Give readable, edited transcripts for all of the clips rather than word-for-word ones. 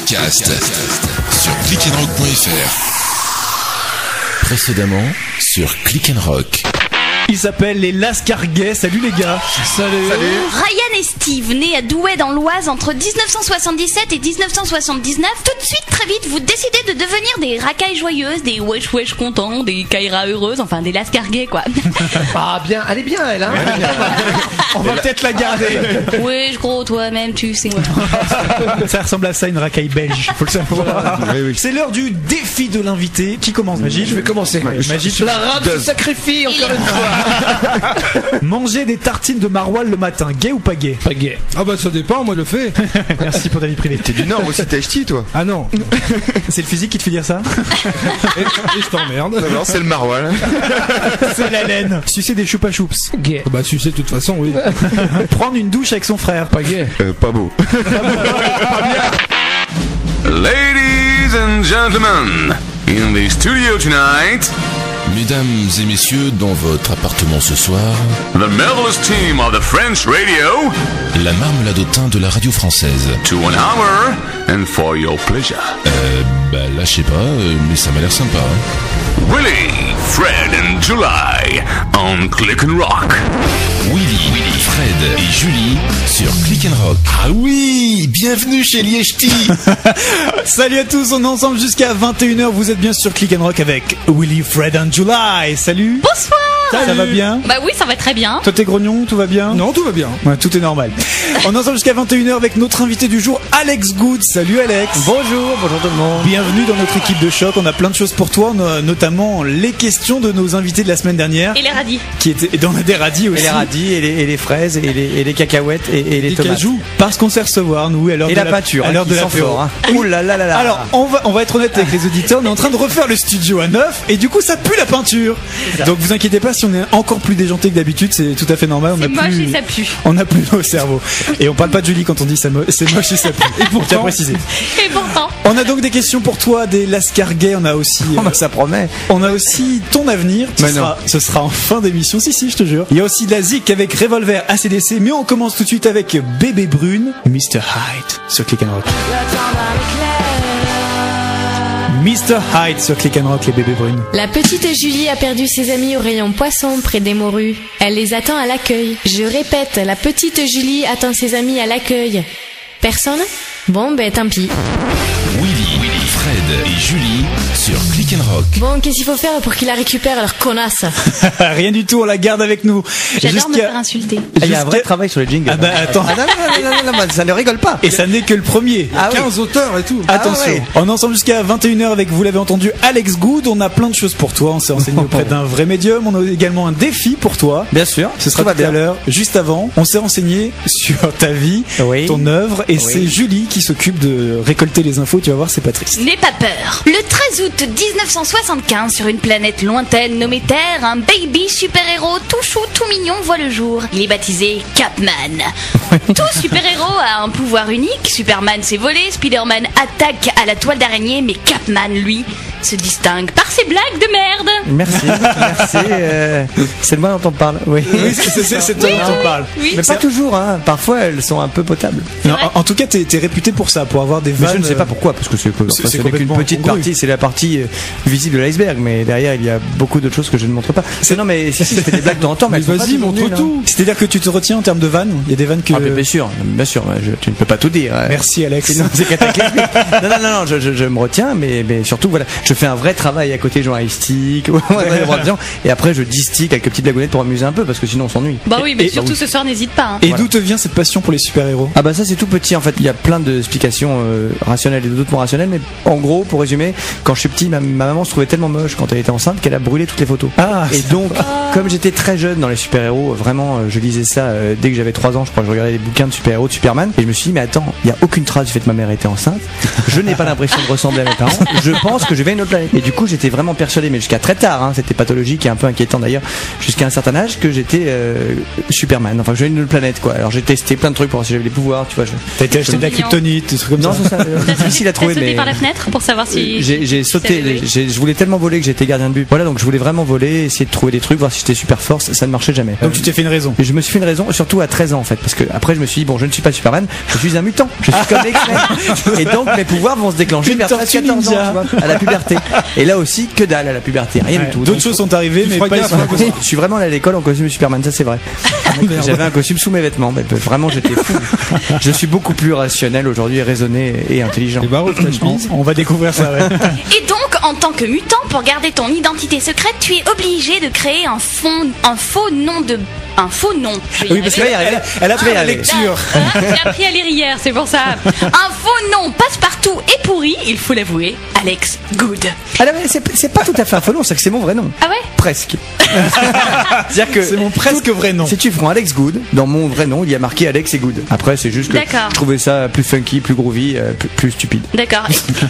podcast sur clickandrock.fr. Précédemment sur Click and Rock. Ils s'appellent les Lascarguais. Salut les gars. Salut. Ryan et Steve, nés à Douai dans l'Oise entre 1977 et 1979, tout de suite très vite vous décidez de devenir des racailles joyeuses, des wesh wesh contents, des Kaira heureuses, enfin des Lascarguais quoi. Ah bien, elle est bien elle hein. On va peut-être la garder. Wesh gros toi-même tu sais. Ça ressemble à ça, une racaille belge, faut le savoir. Oui. C'est l'heure du défi de l'invité. Qui commence, Magid? Je vais commencer. Magid, La rate se sacrifie encore une fois. Manger des tartines de maroilles le matin, gay ou pas gay? Pas gay. Ah bah ça dépend, moi je le fais. Merci pour ta vie privée. T'es du Nord aussi, t'es ch'ti toi. Ah non. C'est le physique qui te fait dire ça? Et je t'emmerde. Non, c'est le maroilles. C'est la laine. Sucer des choupa choups, gay. Bah sucer de toute façon, oui. Prendre une douche avec son frère, pas gay. Pas beau. Ladies and gentlemen, in the studio tonight, Mesdames et messieurs, dans votre appartement ce soir, the marvelous team of the French radio, la marmelade au thym de la radio française. to 1 hour and for your pleasure. Bah là je sais pas, mais ça m'a l'air sympa. Willie, Fred and July on Click and Rock. Willy, Fred et Julie sur Click and Rock. Ah oui, bienvenue chez Liechti. Salut à tous, on est ensemble jusqu'à 21h. Vous êtes bien sur Click and Rock avec Willy, Fred and July. Salut. Bonsoir. Ça va bien? Bah oui ça va très bien. Toi t'es grognon, tout va bien? Non, tout va bien. Ouais, tout est normal. On est ensemble jusqu'à 21h avec notre invité du jour, Alex Good. Salut Alex. Bonjour tout le monde. Bienvenue dans notre équipe de choc. On a plein de choses pour toi, notamment les questions de nos invités de la semaine dernière. Et les radis. Qui étaient dans des radis aussi. Et les radis et les fraises et les cacahuètes et les tomates. Cajou. Parce qu'on sait recevoir, nous, à l'heure Et de la peinture. à l'heure de la fort. Hein. Ouh là là là là. Alors, on va être honnête avec les auditeurs, on est en train de refaire le studio à neuf et du coup ça pue la peinture. Donc vous inquiétez pas si on est encore plus déjanté que d'habitude, c'est tout à fait normal. C'est moche et ça pue. On n'a plus nos cerveaux. Et on parle pas de Julie quand on dit c'est moche et ça pue. Et pourtant, préciser. Et pourtant. On a donc des questions pour toi, des Lascarguais, on a aussi Ça promet. on a aussi ton avenir, ce sera en fin d'émission, si je te jure. Il y a aussi de la zik avec Revolver ACDC, mais on commence tout de suite avec Bébé Brune, Mr. Hyde sur Click and Rock. Mr. Hyde sur Click and Rock, les Bébés Brunes. La petite Julie a perdu ses amis au rayon poisson près des morues. Elle les attend à l'accueil. Je répète, la petite Julie attend ses amis à l'accueil. Personne? Bon, ben tant pis. Willy, Fred et Julie sur Click and Rock. Bon, qu'est-ce qu'il faut faire pour qu'il la récupère, leur connasse? Rien du tout, on la garde avec nous. J'adore me faire insulter. Il y a un vrai travail sur les jingles. Ah bah attends. Ah non, ça ne rigole pas. Et ça n'est que le premier. Ah oui. 15 auteurs et tout. Attention, ouais. on est ensemble jusqu'à 21h avec, vous l'avez entendu, Alex Good. On a plein de choses pour toi, on s'est renseigné auprès d'un vrai médium. On a également un défi pour toi. Bien sûr. Ce sera tout à l'heure. Juste avant, on s'est renseigné sur ta vie, Oui. ton œuvre, et Oui. c'est Julie qui s'occupe de récolter les infos. Tu vas voir, c'est pas triste. N'aie pas peur. Le 13 août 1975, sur une planète lointaine nommée Terre, un baby super-héros tout chou, tout mignon voit le jour. Il est baptisé Capman. Tout super-héros a un pouvoir unique. Superman s'est volé, Spider-Man attaque à la toile d'araignée, mais Capman, lui, se distingue par ses blagues de merde. Merci. C'est de moi dont on parle. Oui. C'est toi dont on parle. Oui. Mais pas toujours, hein. Parfois elles sont un peu potables. Non, en tout cas, t'es réputé pour ça, pour avoir des Mais vannes. je ne sais pas pourquoi, parce que c'est c'est qu'une complètement petite incongru. partie, c'est la partie visible de l'iceberg, mais derrière il y a beaucoup d'autres choses que je ne montre pas. Non mais si, je fais des blagues de temps en temps, mais Mais elles sont pas vas-y, toujours montre nulles, hein. tout. C'est-à-dire que tu te retiens en termes de vannes. Il y a des vannes que. Ah, mais bien sûr, tu ne peux pas tout dire. Merci Alex. Sinon, c'est cataclysmique. non, je me retiens, mais surtout, voilà, je fais un vrai travail à côté journalistique, et après je distille quelques petites blagounettes pour amuser un peu, parce que sinon on s'ennuie. Bah oui, mais Et- surtout ce soir, n'hésite pas. Hein. Et d'où te vient cette passion pour les super-héros? Ah bah ça c'est tout petit en fait, il y a plein d'explications rationnelles et d'autres moins rationnelles, mais en gros pour résumer, quand je suis petit ma maman se trouvait tellement moche quand elle était enceinte qu'elle a brûlé toutes les photos. Ah, Et donc comme j'étais très jeune dans les super-héros, vraiment je lisais ça dès que j'avais 3 ans, je crois que je regardais des bouquins de super-héros, de Superman, et je me suis dit mais attends, il n'y a aucune trace du fait que ma mère était enceinte, je n'ai pas l'impression de ressembler à mes parents, je pense que je vais à une autre planète. Et du coup j'étais vraiment persuadé, mais jusqu'à très tard, hein, c'était pathologique et un peu inquiétant d'ailleurs, jusqu'à un certain âge, que j'étais Superman, enfin que je venais d'une autre planète quoi. Alors j'ai testé plein de trucs pour voir si j'avais des pouvoirs, tu vois. t'as été acheté de la kryptonite, des trucs comme Non, ça. c'est ça. Difficile à trouver, T'as sauté mais par la fenêtre pour savoir si. j'ai sauté. Je voulais tellement voler que j'étais gardien de but. Voilà, donc je voulais vraiment voler, essayer de trouver des trucs, voir si j'étais super fort, ça ne marchait jamais. Donc tu t'es fait une raison. Et je me suis fait une raison, surtout à 13 ans en fait, parce que après je me suis dit bon, je ne suis pas Superman, je suis un mutant, je suis comme X-Men. Et donc mes pouvoirs vont se déclencher vers 13-14 ans, tu vois, à la puberté. Et là aussi, que dalle à la puberté, rien du tout. D'autres choses sont arrivées, mais pas je suis vraiment allé à l'école en costume Superman, ça c'est vrai. J'avais un costume sous mes vêtements, mais vraiment j'étais fou. Je suis beaucoup plus rationnel aujourd'hui, raisonné et intelligent. Les barreaux de la chemise. On va découvrir ça, ouais. Et donc, en tant que mutant, pour garder ton identité secrète, tu es obligé de créer un faux nom. Oui, parce qu'elle a pris la lecture. J'ai appris à lire hier, c'est pour ça. Un faux nom passe-partout et pourri, il faut l'avouer, Alex Good. Alors, c'est pas tout à fait un faux nom, c'est que c'est mon vrai nom. Ah ouais? Presque. C'est-à-dire que c'est mon presque vrai nom. Si tu prends Alex Good, dans mon vrai nom, il y a marqué Alex et Good. Après, c'est juste que je trouvais ça plus funky, plus groovy, plus stupide. D'accord.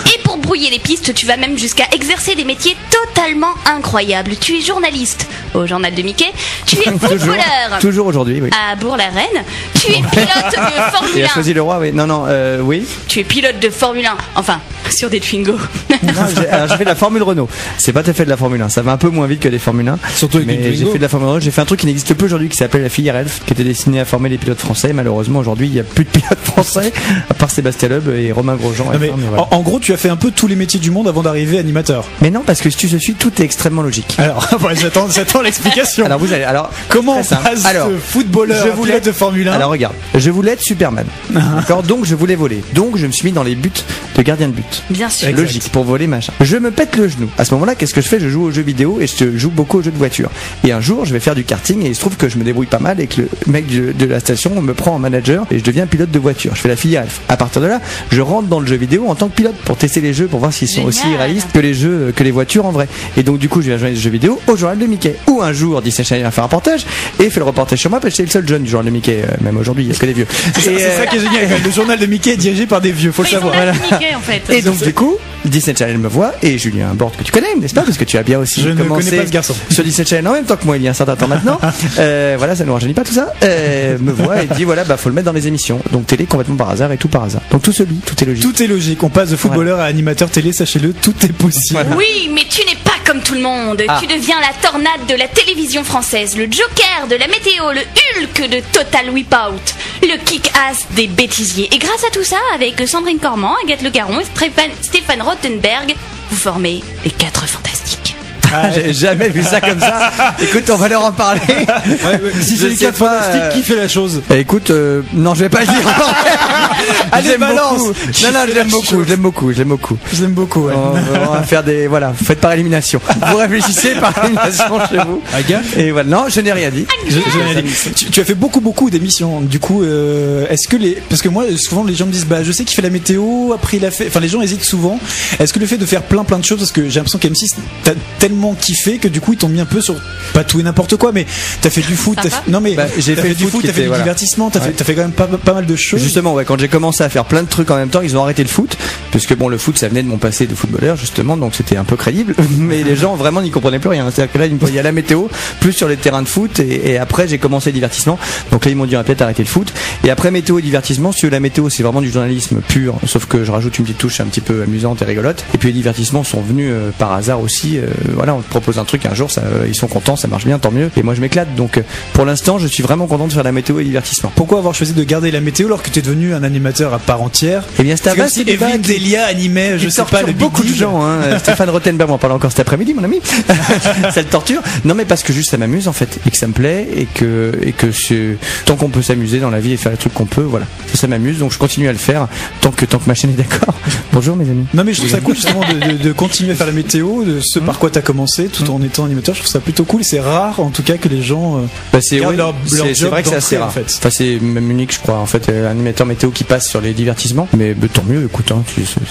Et pour brouiller les pistes, tu vas même jusqu'à exercer des métiers totalement incroyables. Tu es journaliste au journal de Mickey, tu es footballeur. Toujours aujourd'hui, oui. À Bourg-la-Reine, tu es pilote de Formule 1. Il a choisi le roi, oui. Non, oui. Tu es pilote de Formule 1, enfin, sur des Twingo. Alors j'ai fait de la Formule Renault. C'est pas tout à fait de la Formule 1. Ça va un peu moins vite que des Formule 1. Surtout avec mais j'ai fait de la Formule Renault. J'ai fait un truc qui n'existe plus aujourd'hui qui s'appelle la filière Elf, qui était destiné à former les pilotes français. Malheureusement, aujourd'hui, il n'y a plus de pilotes français, à part Sébastien Loeb et Romain Grosjean. Voilà. En gros, tu as fait un peu tous les métiers du monde avant d'arriver animateur. Mais non, parce que si tu te suis, tout est extrêmement logique. Alors, j'attends l'explication. Alors, comment on passe de footballeur à pilote de Formule 1? Alors regarde, je voulais être Superman. D'accord, donc je voulais voler. Donc je me suis mis dans les buts de gardien de but. Bien sûr. Logique, pour voler machin. Je me pète le genou. À ce moment-là, qu'est-ce que je fais? Je joue aux jeux vidéo et je joue beaucoup aux jeux de voiture. Et un jour, je vais faire du karting et il se trouve que je me débrouille pas mal et que le mec de la station me prend en manager et je deviens pilote de voiture. Je fais la filière Elf. À partir de là, je rentre dans le jeu vidéo en tant que pilote pour tester les jeux, pour voir s'ils sont aussi réalistes que les jeux, que les voitures en vrai. Et donc du coup, je vais rejoindre les jeux vidéo au journal de Mickey. Où un jour, Disney Channel a fait un reportage et fait le reportage sur moi parce que c'est le seul jeune du journal de Mickey. Même aujourd'hui, il y a que des vieux. C'est ça qui est génial. Le journal de Mickey est dirigé par des vieux, faut le savoir. Voilà. Mickey, en fait. Et donc du coup, Disney Channel me voit et Julien Borde que tu connais, n'est-ce pas? Parce que tu as bien aussi commencé ne connais pas ce garçon. Sur Disney Channel en même temps que moi il y a un certain temps maintenant. Voilà, ça ne nous rajeunit pas tout ça. Me voit et dit voilà, faut le mettre dans les émissions. Donc télé complètement par hasard et tout par hasard. Donc tout se lit, tout est logique. Tout est logique. On passe de footballeur à animateur télé, sachez-le, tout est possible. Voilà. Oui, mais tu n'es pas comme tout le monde. Tu deviens la tornade de la télévision française, le Joker de la météo, le Hulk de Total Wipeout, le kick-ass des bêtisiers. Et grâce à tout ça, avec Sandrine Cormand, Agathe Le Caron et Stéphane Rothenberg, vous formez les 4 Fantastiques. J'ai jamais vu ça comme ça. Écoute, on va leur en parler. Si c'est les 4 Fantastiques, qui fait la chose? Écoute, non, je vais pas le dire. Allez, balance. Non, je l'aime beaucoup. Je l'aime beaucoup. Ouais. On va faire des, voilà, vous faites par élimination. Vous réfléchissez par élimination chez vous. Et voilà, non, je n'ai rien dit. Tu as fait beaucoup d'émissions. Du coup, est-ce que parce que moi, souvent les gens me disent, je sais qu'il fait la météo. Après, les gens hésitent souvent. Est-ce que le fait de faire plein de choses, parce que j'ai l'impression qu'M6 t'as tellement kiffé que du coup ils t'ont mis un peu sur pas tout et n'importe quoi, mais t'as fait du foot, j'ai fait du foot, t'as fait du divertissement, t'as fait quand même pas mal de choses. Justement, quand j'ai commencé à faire plein de trucs en même temps, ils ont arrêté le foot, puisque le foot ça venait de mon passé de footballeur justement, donc c'était un peu crédible, mais les gens vraiment n'y comprenaient plus rien. C'est-à-dire que là il y a la météo plus sur les terrains de foot et après j'ai commencé le divertissement, donc là ils m'ont dit peut-être arrêter le foot, et après météo et divertissement, si la météo c'est vraiment du journalisme pur, sauf que je rajoute une petite touche un petit peu amusante et rigolote, et puis les divertissements sont venus par hasard aussi. Voilà, on te propose un truc un jour, ils sont contents, ça marche bien, tant mieux, et moi je m'éclate. Donc pour l'instant je suis vraiment content de faire la météo et divertissement. Pourquoi avoir choisi de garder la météo alors que tu es devenu un animateur à part entière? Eh bien c'était si Evelyne Delia animait, je sais pas, beaucoup de gens, Stéphane Rothenberg m'en parle encore cet après-midi, mon ami. Ça le torture. Non, mais parce que juste ça m'amuse en fait, et que ça me plaît, et que tant qu'on peut s'amuser dans la vie et faire les trucs qu'on peut, voilà, ça m'amuse, donc je continue à le faire tant que ma chaîne est d'accord. Bonjour mes amis. Non mais je trouve ça cool justement de continuer à faire la météo, de ce par quoi t'as commencé tout en étant animateur. Je trouve ça plutôt cool. C'est rare en tout cas que les gens gardent leur job. C'est vrai que c'est assez rare en fait. Enfin, c'est même unique je crois en fait, un animateur météo qui passe sur les divertissements, mais tant mieux, écoute,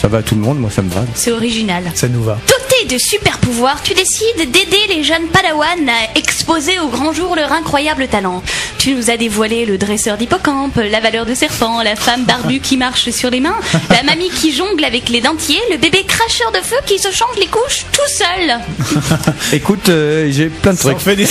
ça va à tout le monde, moi ça me va. C'est original. Ça nous va. Doté de super pouvoirs, tu décides d'aider les jeunes Padawan à exposer au grand jour leur incroyable talent. Tu nous as dévoilé le dresseur d'hippocampe, la valeur de serpent, la femme barbue qui marche sur les mains, la mamie qui jongle avec les dentiers, le bébé cracheur de feu qui se change les couches tout seul. Écoute, j'ai plein de trucs. Ça en fait des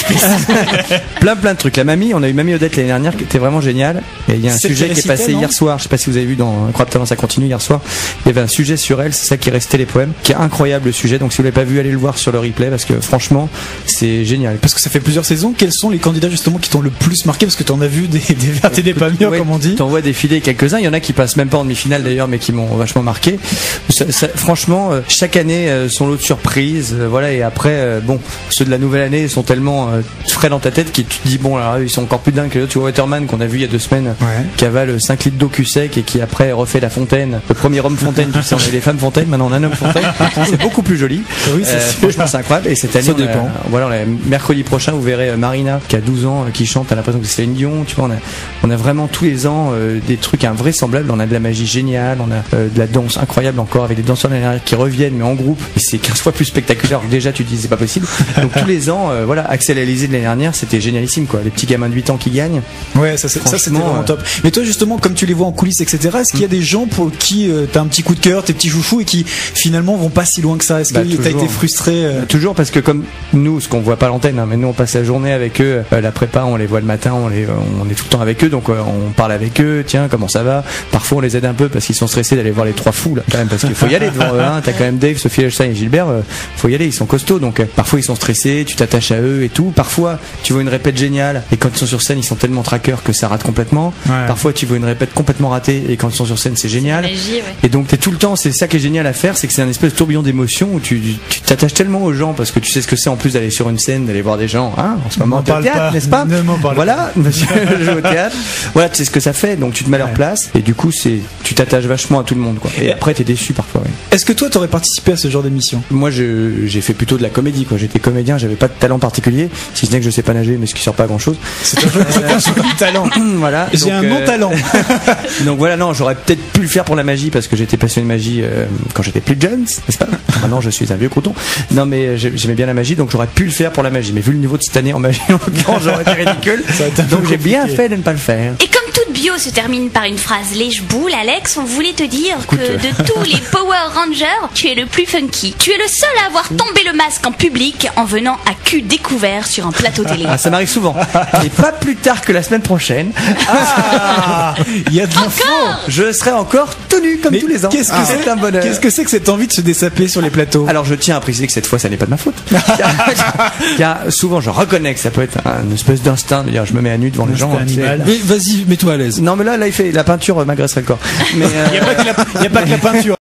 plein de trucs. La mamie, on a eu Mamie Odette l'année dernière qui était vraiment géniale. Et il y a un sujet qui est passé hier soir. Je sais pas si vous avez vu dans Croix de Talent, ça continue hier soir. Il y avait un sujet sur elle, c'est ça qui restait les poèmes, qui est incroyable le sujet. Donc si vous l'avez pas vu, allez le voir sur le replay parce que franchement, c'est génial. Parce que ça fait plusieurs saisons. Quels sont les candidats justement qui t'ont le plus marqué? Parce que t'en as vu des vertes et des pas mûres, comme on dit. T'en vois défiler quelques-uns. Il y en a qui passent même pas en demi-finale d'ailleurs, mais qui m'ont vachement marqué. Franchement, chaque année son lot de surprises. Voilà. Et après, bon, ceux de la nouvelle année sont tellement frais dans ta tête que tu te dis bon, alors ils sont encore plus dingues que les autres. Tu vois Waterman qu'on a vu il y a 2 semaines, qui avale 5 litres d'eau cul sec et qui après refait la fontaine. Le premier homme fontaine, tu sais, on est les femmes fontaine, maintenant on a un homme fontaine. C'est beaucoup plus joli. Oui, franchement, c'est incroyable. Et cette année, mercredi prochain, vous verrez Marina qui a 12 ans, qui chante. T'as l'impression que c'est Céline Dion. Tu vois, on a vraiment tous les ans des trucs invraisemblables. On a de la magie géniale, on a de la danse incroyable encore avec des danseurs de l'année dernière qui reviennent mais en groupe. Et c'est 15 fois plus spectaculaire. Déjà, tu te dis c'est pas possible. Donc tous les ans, voilà, Axel et Alizé de l'année dernière, c'était génialissime quoi. Les petits gamins de 8 ans qui gagnent. Ouais, ça c'était vraiment top. Mais toi justement, comme tu les vois en coulisses, etc. Est-ce qu'il y a des gens pour qui t'as un petit coup de cœur, tes petits chouchous, et qui finalement vont pas si loin que ça? Est-ce que t'as été frustré? Toujours, parce que comme nous, ce qu'on voit pas à l'antenne, hein, mais nous on passe la journée avec eux, la prépa, on les voit le matin, on est tout le temps avec eux, donc on parle avec eux. Tiens, comment ça va? Parfois on les aide un peu parce qu'ils sont stressés d'aller voir les 3 fous là, quand même, parce qu'il faut y aller devant eux. Hein. T'as quand même Dave, Sophie Elstein et Gilbert, faut y aller, ils sont costauds, donc parfois ils sont stressés, tu t'attaches à eux et tout. Parfois tu vois une répète géniale et quand ils sont sur scène ils sont tellement traqueurs que ça rate complètement. Parfois tu vois une répète complètement ratée et quand ils sont sur scène c'est génial. Et donc t'es tout le temps, c'est ça qui est génial à faire, c'est que c'est un espèce de tourbillon d'émotions où tu t'attaches tellement aux gens parce que tu sais ce que c'est en plus d'aller sur une scène, d'aller voir des gens. Hein, en ce moment au théâtre, n'est-ce pas? Voilà, monsieur joue au théâtre. Voilà, tu sais ce que ça fait, donc tu te mets à leur place et du coup tu t'attaches vachement à tout le monde quoi. Et après t'es déçu parfois. Oui. Est-ce que toi t'aurais participé à ce genre d'émission? Moi j'ai fait plutôt de la comédie quoi. J'étais comédien, j'avais pas de talent particulier, si ce n'est que je sais pas nager, mais ce qui sert pas à grand chose. C'est un joli talent. Voilà. J'ai un non-talent. Donc voilà, non, j'aurais peut-être pu le faire pour la magie parce que j'étais passionné de magie quand j'étais plus jeune, n'est-ce pas? Maintenant je suis un vieux crouton. Non mais j'aimais bien la magie, donc j'aurais pu le faire pour la magie. Mais vu le niveau de cette année en magie, j'aurais été ridicule. Donc j'ai bien fait de ne pas le faire. Et comme toute bio se termine par une phrase lèche-boule, Alex, on voulait te dire que de tous les Power Rangers, tu es le plus funky. Tu es le seul à avoir tombé le masque en public en venant à cul découvert sur un plateau télé. Ah, ça m'arrive souvent. Et pas plus tard que la semaine prochaine. Il y a de l'info. Je serai encore tenu comme tous les ans. Qu'est-ce que c'est un bonheur? Qu'est-ce que c'est que cette envie de se dessaper sur les plateaux? Alors je tiens à préciser que cette fois ça n'est pas de ma faute. Car souvent je reconnais que ça peut être une espèce d'instinct de dire je me mets à nu devant les gens. Mais vas-y, mets-toi à l'aise. Non mais là il fait la peinture m'agresserait le corps. Mais il y a pas que la peinture.